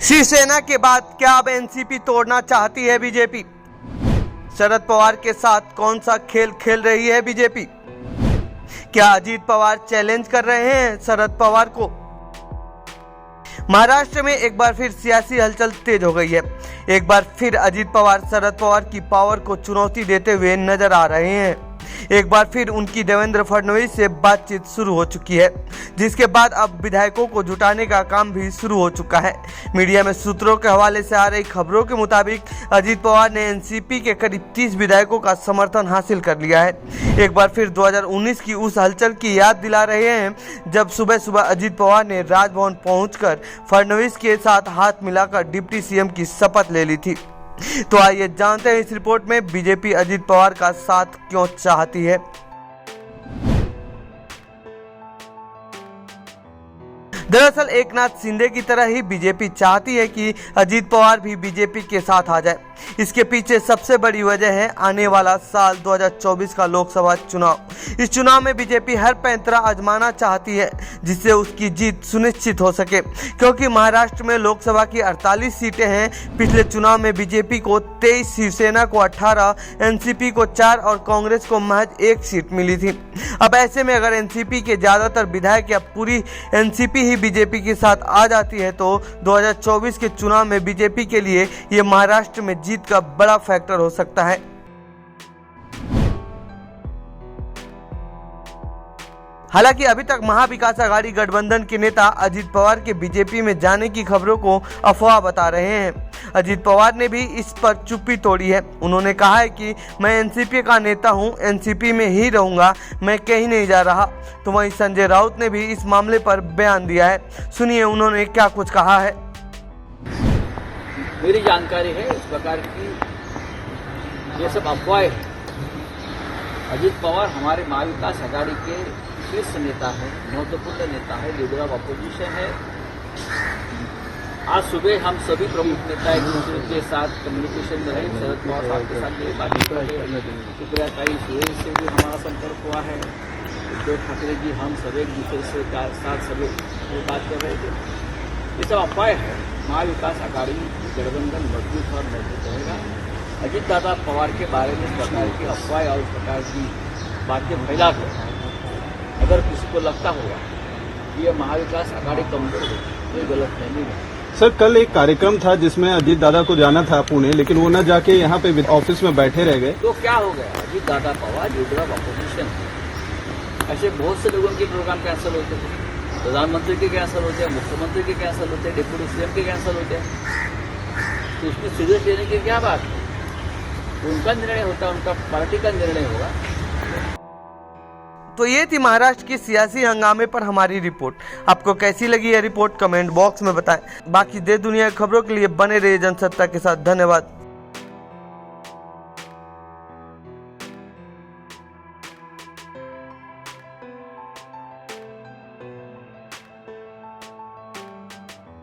शिवसेना के बाद क्या अब एनसीपी तोड़ना चाहती है बीजेपी? शरद पवार के साथ कौन सा खेल खेल रही है बीजेपी? क्या अजीत पवार चैलेंज कर रहे हैं शरद पवार को? महाराष्ट्र में एक बार फिर सियासी हलचल तेज हो गई है। एक बार फिर अजीत पवार शरद पवार की पावर को चुनौती देते हुए नजर आ रहे हैं। एक बार फिर उनकी देवेंद्र फडणवीस से बातचीत शुरू हो चुकी है, जिसके बाद अब विधायकों को जुटाने का काम भी शुरू हो चुका है। मीडिया में सूत्रों के हवाले से आ रही खबरों के मुताबिक अजीत पवार ने एनसीपी के करीब 30 विधायकों का समर्थन हासिल कर लिया है। एक बार फिर 2019 की उस हलचल की याद दिला रहे हैं जब सुबह सुबह अजीत पवार ने राजभवन पहुंचकर फडणवीस के साथ हाथ मिलाकर डिप्टी सीएम की शपथ ले ली थी। तो आइए जानते हैं इस रिपोर्ट में बीजेपी अजीत पवार का साथ क्यों चाहती है। दरअसल एकनाथ शिंदे की तरह ही बीजेपी चाहती है कि अजीत पवार भी बीजेपी के साथ आ जाए। इसके पीछे सबसे बड़ी वजह है आने वाला साल 2024 का लोकसभा चुनाव। इस चुनाव में बीजेपी हर पैंतरा आजमाना चाहती है जिससे उसकी जीत सुनिश्चित हो सके, क्योंकि महाराष्ट्र में लोकसभा की 48 सीटें हैं। पिछले चुनाव में बीजेपी को 23, शिवसेना को 18, एनसीपी को 4 और कांग्रेस को महज 1 सीट मिली थी। अब ऐसे में अगर एनसीपी के ज्यादातर विधायक या पूरी एनसीपी ही बीजेपी के साथ आ जाती है तो 2024 के चुनाव में बीजेपी के लिए ये महाराष्ट्र में जीत का बड़ा फैक्टर हो सकता है। हालांकि अभी तक महाविकास आघाड़ी गठबंधन के नेता अजीत पवार के बीजेपी में जाने की खबरों को अफवाह बता रहे हैं। अजीत पवार ने भी इस पर चुप्पी तोड़ी है। उन्होंने कहा है कि मैं एनसीपी का नेता हूं, एनसीपी में ही रहूंगा, मैं कहीं नहीं जा रहा। तो वहीं संजय राउत ने भी इस मामले पर बयान दिया है। सुनिए उन्होंने क्या कुछ कहा है। मेरी जानकारी है इस प्रकार की ये सब अफवाहें हैं। अजीत पवार हमारे महाविकास आघाड़ी के शीर्ष नेता है, महत्वपूर्ण नेता है, लीडर ऑफ अपोजिशन है। आज सुबह हम सभी प्रमुख नेता एक दूसरे के साथ कम्युनिकेशन में रहे। शरद पवार साहब के साथ मेरी बातचीत रहे, सुप्रिया ताई सुरेश से भी हमारा संपर्क हुआ है, उद्धव ठाकरे जी हम सब एक दूसरे से साथ सभी बात कर रहे थे। ये सब अफवाहें हैं। महाविकास आघाड़ी गठबंधन मजबूत और मजबूत रहेगा। अजीत दादा पवार के बारे में इस प्रकार की अफवाह और इस प्रकार की बातें फैला कर अगर किसी को लगता होगा कि यह महाविकास आघाड़ी कमजोर है तो ये गलत नहीं है। सर, कल एक कार्यक्रम था जिसमें अजीत दादा को जाना था पुणे, लेकिन वो न जाके यहाँ पे ऑफिस में बैठे रह गए। तो क्या हो गया? Ajit Dada Pawar leader of opposition, ऐसे बहुत से लोगों के प्रोग्राम कैंसिल होते थे। प्रधानमंत्री के कैंसिल होते हैं, मुख्यमंत्री के कैंसिल होते हैं, डिप्टी सीएम के कैंसिल होते हैं। तो उसकी सीरियस लेने की क्या बात है? उनका निर्णय होता है, उनका पार्टी का निर्णय होगा। तो ये थी महाराष्ट्र की सियासी हंगामे पर हमारी रिपोर्ट। आपको कैसी लगी यह रिपोर्ट कमेंट बॉक्स में बताएं। बाकी देश दुनिया की खबरों के लिए बने रहिए जनसत्ता के साथ। धन्यवाद।